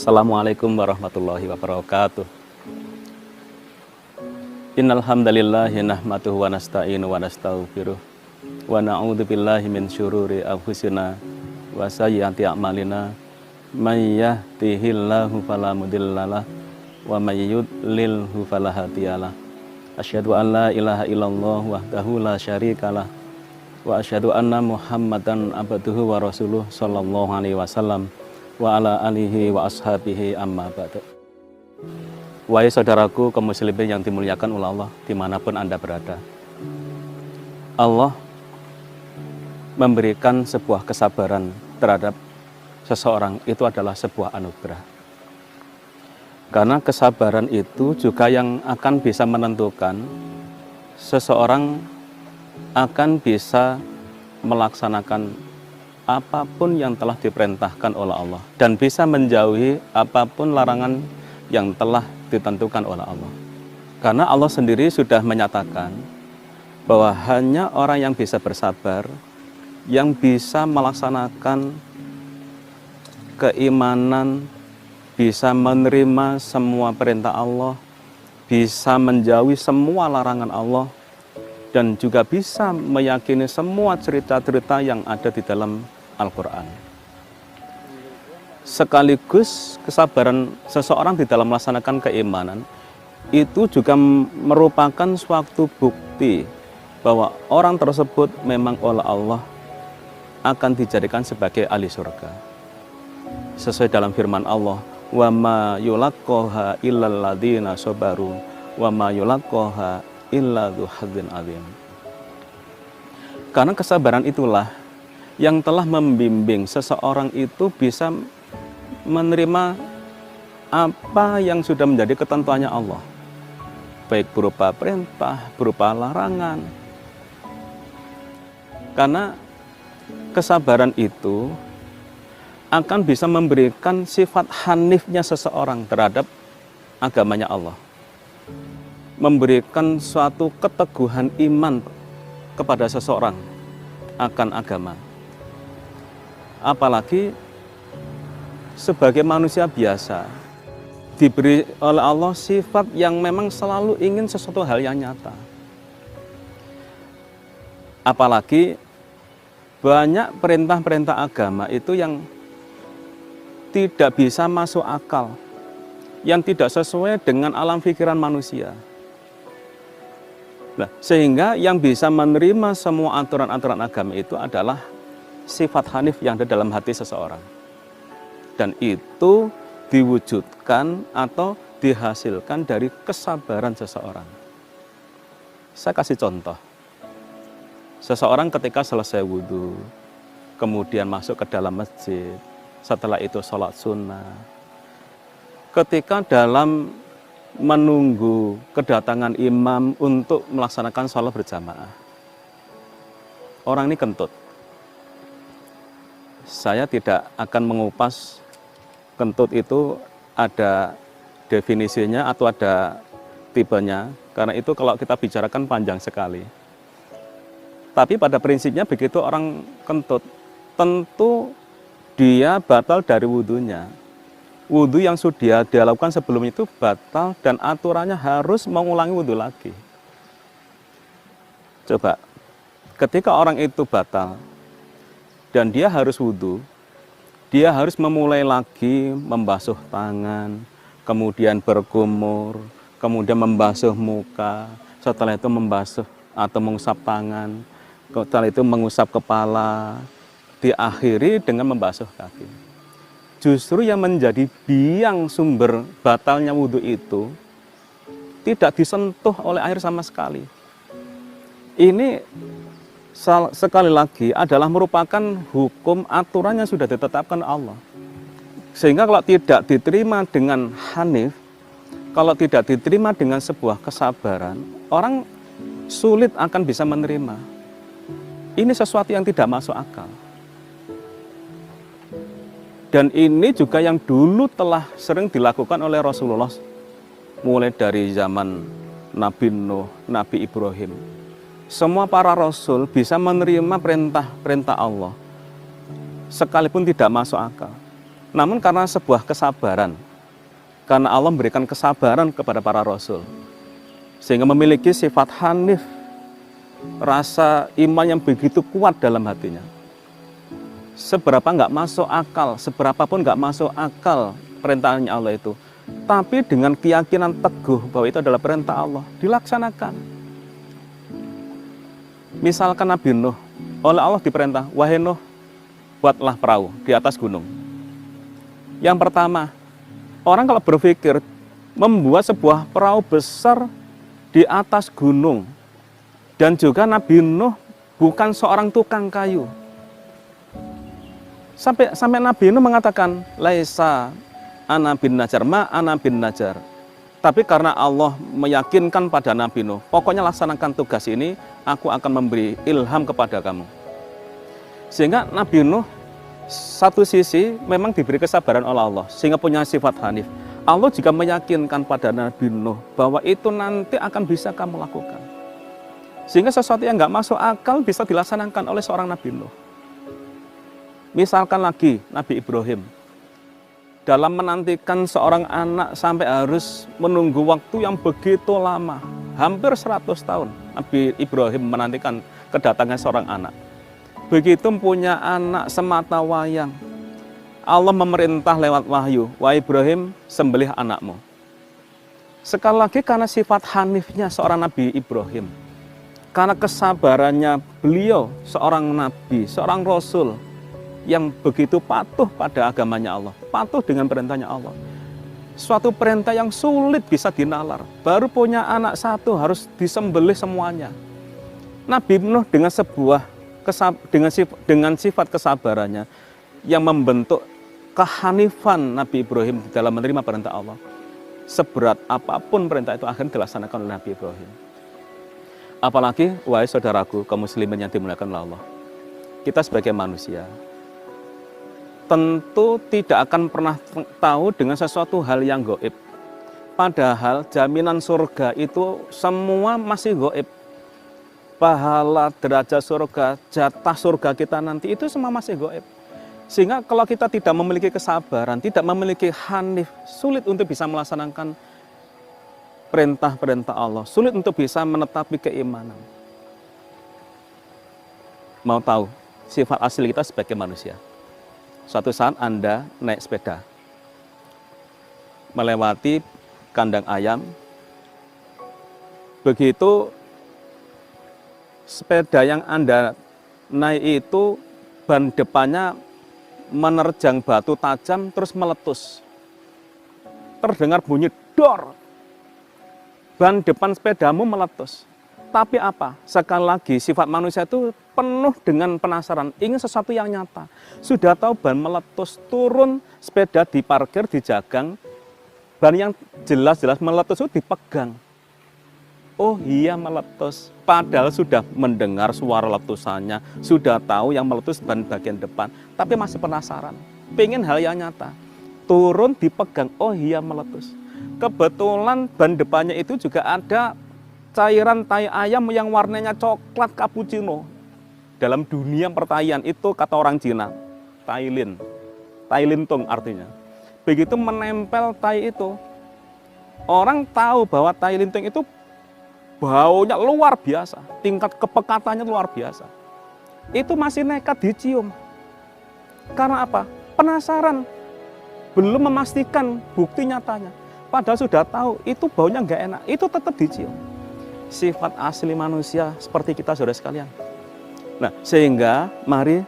Assalamualaikum warahmatullahi wabarakatuh. Innal hamdalillah nahmaduhu wa nasta'inu wa nastaghfiruh wa na'udzu billahi min syururi anfusina wa sayyiati a'malina may yahdihillahu fala mudhillalah wa may yudlilhu fala hadiyalah. Asyhadu an la ilaha illallah wahdahu la syarikalah wa asyhadu anna Muhammadan abduhu wa rasuluh sallallahu alaihi wasallam wa ala alihi wa ashabihi amma ba'du. Wahai saudaraku kaum muslimin yang dimuliakan oleh Allah dimanapun Anda berada, Allah memberikan sebuah kesabaran terhadap seseorang itu adalah sebuah anugerah. Karena kesabaran itu juga yang akan bisa menentukan seseorang akan bisa melaksanakan apapun yang telah diperintahkan oleh Allah dan bisa menjauhi apapun larangan yang telah ditentukan oleh Allah. Karena Allah sendiri sudah menyatakan bahwa hanya orang yang bisa bersabar, yang bisa melaksanakan keimanan, bisa menerima semua perintah Allah, bisa menjauhi semua larangan Allah, dan juga bisa meyakini semua cerita-cerita yang ada di dalam Al-Quran. Sekaligus kesabaran seseorang di dalam melaksanakan keimanan itu juga merupakan suatu bukti bahwa orang tersebut memang oleh Allah akan dijadikan sebagai ahli surga. Sesuai dalam firman Allah, wa ma yulaqqaha illal ladzina sabaru wa ma yulaqqaha illa dzu hadzin adzim. Karena kesabaran itulah yang telah membimbing seseorang itu bisa menerima apa yang sudah menjadi ketentuannya Allah, baik berupa perintah, berupa larangan. Karena kesabaran itu akan bisa memberikan sifat hanifnya seseorang terhadap agamanya Allah, memberikan suatu keteguhan iman kepada seseorang akan agama. Apalagi sebagai manusia biasa diberi oleh Allah sifat yang memang selalu ingin sesuatu hal yang nyata. Apalagi banyak perintah-perintah agama itu yang tidak bisa masuk akal, yang tidak sesuai dengan alam pikiran manusia. Nah, sehingga yang bisa menerima semua aturan-aturan agama itu adalah sifat hanif yang ada dalam hati seseorang. Dan itu diwujudkan atau dihasilkan dari kesabaran seseorang. Saya kasih contoh. Seseorang ketika selesai wudhu, kemudian masuk ke dalam masjid, setelah itu sholat sunnah. Ketika dalam menunggu kedatangan imam untuk melaksanakan sholat berjamaah, orang ini kentut. Saya tidak akan mengupas kentut itu ada definisinya atau ada tipenya, karena itu kalau kita bicarakan panjang sekali. Tapi pada prinsipnya begitu orang kentut, tentu dia batal dari wudhunya. Wudhu yang sudah dia lakukan sebelum itu batal dan aturannya harus mengulangi wudhu lagi. Coba, ketika orang itu batal dan dia harus wudhu, dia harus memulai lagi membasuh tangan, kemudian berkumur, kemudian membasuh muka, setelah itu membasuh atau mengusap tangan, setelah itu mengusap kepala, diakhiri dengan membasuh kaki. Justru yang menjadi biang sumber batalnya wudhu itu tidak disentuh oleh air sama sekali. Ini sekali lagi adalah merupakan hukum aturan yang sudah ditetapkan Allah. Sehingga kalau tidak diterima dengan hanif, kalau tidak diterima dengan sebuah kesabaran, orang sulit akan bisa menerima. Ini sesuatu yang tidak masuk akal. Dan ini juga yang dulu telah sering dilakukan oleh Rasulullah, mulai dari zaman Nabi Nuh, Nabi Ibrahim. Semua para rasul bisa menerima perintah-perintah Allah, sekalipun tidak masuk akal. Namun karena sebuah kesabaran, karena Allah memberikan kesabaran kepada para rasul, sehingga memiliki sifat hanif, rasa iman yang begitu kuat dalam hatinya. Seberapa nggak masuk akal, seberapapun nggak masuk akal perintahnya Allah itu, tapi dengan keyakinan teguh bahwa itu adalah perintah Allah, dilaksanakan. Misalkan Nabi Nuh, oleh Allah diperintah, wahai Nuh, buatlah perahu di atas gunung. Yang pertama, orang kalau berpikir membuat sebuah perahu besar di atas gunung, dan juga Nabi Nuh bukan seorang tukang kayu. Sampai Nabi Nuh mengatakan, laisa ana bin najar, ma ana bin najar. Tapi karena Allah meyakinkan pada Nabi Nuh, pokoknya laksanakan tugas ini, aku akan memberi ilham kepada kamu. Sehingga Nabi Nuh satu sisi memang diberi kesabaran oleh Allah, sehingga punya sifat hanif. Allah juga meyakinkan pada Nabi Nuh bahwa itu nanti akan bisa kamu lakukan. Sehingga sesuatu yang nggak masuk akal bisa dilaksanakan oleh seorang Nabi Nuh. Misalkan lagi Nabi Ibrahim, dalam menantikan seorang anak sampai harus menunggu waktu yang begitu lama, hampir 100 tahun Nabi Ibrahim menantikan kedatangan seorang anak. Begitu punya anak semata wayang, Allah memerintah lewat wahyu, wahai Ibrahim, sembelih anakmu. Sekali lagi karena sifat hanifnya seorang Nabi Ibrahim, karena kesabarannya beliau, seorang nabi, seorang rasul, yang begitu patuh pada agamanya Allah, patuh dengan perintahnya Allah. Suatu perintah yang sulit bisa dinalar, baru punya anak satu harus disembelih semuanya. Nabi Nuh dengan sifat kesabarannya yang membentuk kehanifan Nabi Ibrahim dalam menerima perintah Allah. Seberat apapun perintah itu akan dilaksanakan oleh Nabi Ibrahim. Apalagi, wahai saudaraku, kaum muslimin yang dimuliakan oleh Allah, kita sebagai manusia tentu tidak akan pernah tahu dengan sesuatu hal yang gaib. Padahal jaminan surga itu semua masih gaib. Pahala, derajat surga, jatah surga kita nanti itu semua masih gaib. Sehingga kalau kita tidak memiliki kesabaran, tidak memiliki hanif, sulit untuk bisa melaksanakan perintah-perintah Allah, sulit untuk bisa menetapi keimanan. Mau tahu sifat asli kita sebagai manusia? Suatu saat Anda naik sepeda, melewati kandang ayam, begitu sepeda yang Anda naik itu ban depannya menerjang batu tajam terus meletus. Terdengar bunyi dor, ban depan sepedamu meletus. Tapi apa? Sekali lagi sifat manusia itu penuh dengan penasaran, ingin sesuatu yang nyata. Sudah tahu ban meletus, turun, sepeda diparkir, dijagang, ban yang jelas-jelas meletus itu dipegang. Oh iya meletus, padahal sudah mendengar suara letusannya, sudah tahu yang meletus ban bagian depan, tapi masih penasaran, pengen hal yang nyata. Turun dipegang, oh iya meletus. Kebetulan ban depannya itu juga ada cairan tai ayam yang warnanya coklat cappuccino. Dalam dunia pertanian itu kata orang Cina, tailin, tailintung artinya. Begitu menempel tai itu, orang tahu bahwa tailintung itu baunya luar biasa, tingkat kepekatannya luar biasa. Itu masih nekat dicium. Karena apa? Penasaran, belum memastikan bukti nyatanya. Padahal sudah tahu itu baunya nggak enak, itu tetap dicium. Sifat asli manusia seperti kita saudara sekalian. Nah, sehingga mari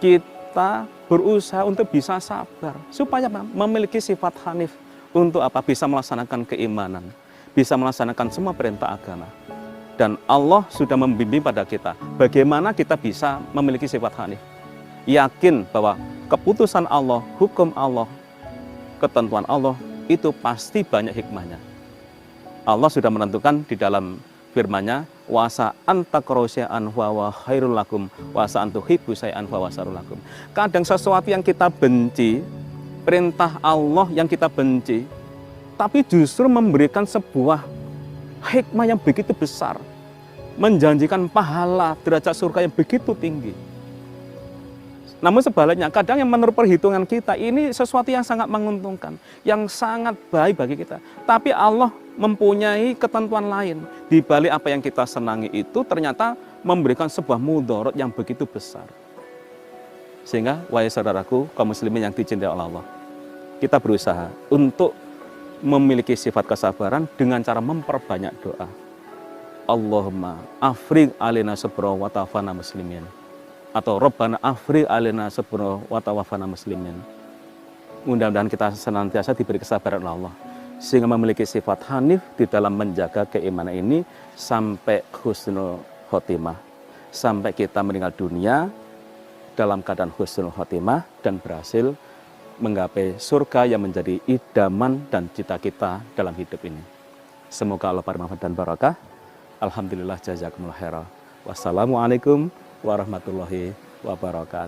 kita berusaha untuk bisa sabar supaya memiliki sifat hanif untuk apa? Bisa melaksanakan keimanan, bisa melaksanakan semua perintah agama. Dan Allah sudah membimbing pada kita bagaimana kita bisa memiliki sifat hanif. Yakin bahwa keputusan Allah, hukum Allah, ketentuan Allah itu pasti banyak hikmahnya. Allah sudah menentukan di dalam firman-Nya, wasa antakrahu syai'an huwa khairul lakum wasa antuhibbu syai'an huwa syarrul lakum. Kadang sesuatu yang kita benci, perintah Allah yang kita benci, tapi justru memberikan sebuah hikmah yang begitu besar, menjanjikan pahala derajat surga yang begitu tinggi. Namun sebaliknya, kadang yang menurut perhitungan kita ini sesuatu yang sangat menguntungkan, yang sangat baik bagi kita. Tapi Allah mempunyai ketentuan lain. Di balik apa yang kita senangi itu ternyata memberikan sebuah mudarat yang begitu besar. Sehingga, wahai saudaraku, kaum muslimin yang dicintai oleh Allah, kita berusaha untuk memiliki sifat kesabaran dengan cara memperbanyak doa. Allahumma afriq alina sabra wa tawafana muslimin. Atau Rabbana afriq alina sabra wa tawafana muslimin. Mudah-mudahan kita senantiasa diberi kesabaran oleh Allah, sehingga memiliki sifat hanif di dalam menjaga keimanan ini sampai husnul khotimah, sampai kita meninggal dunia dalam keadaan husnul khotimah dan berhasil menggapai surga yang menjadi idaman dan cita kita dalam hidup ini. Semoga Allah bermanfaat dan barakah. Alhamdulillah, jazakumullah khairan. Wassalamualaikum warahmatullahi wabarakatuh.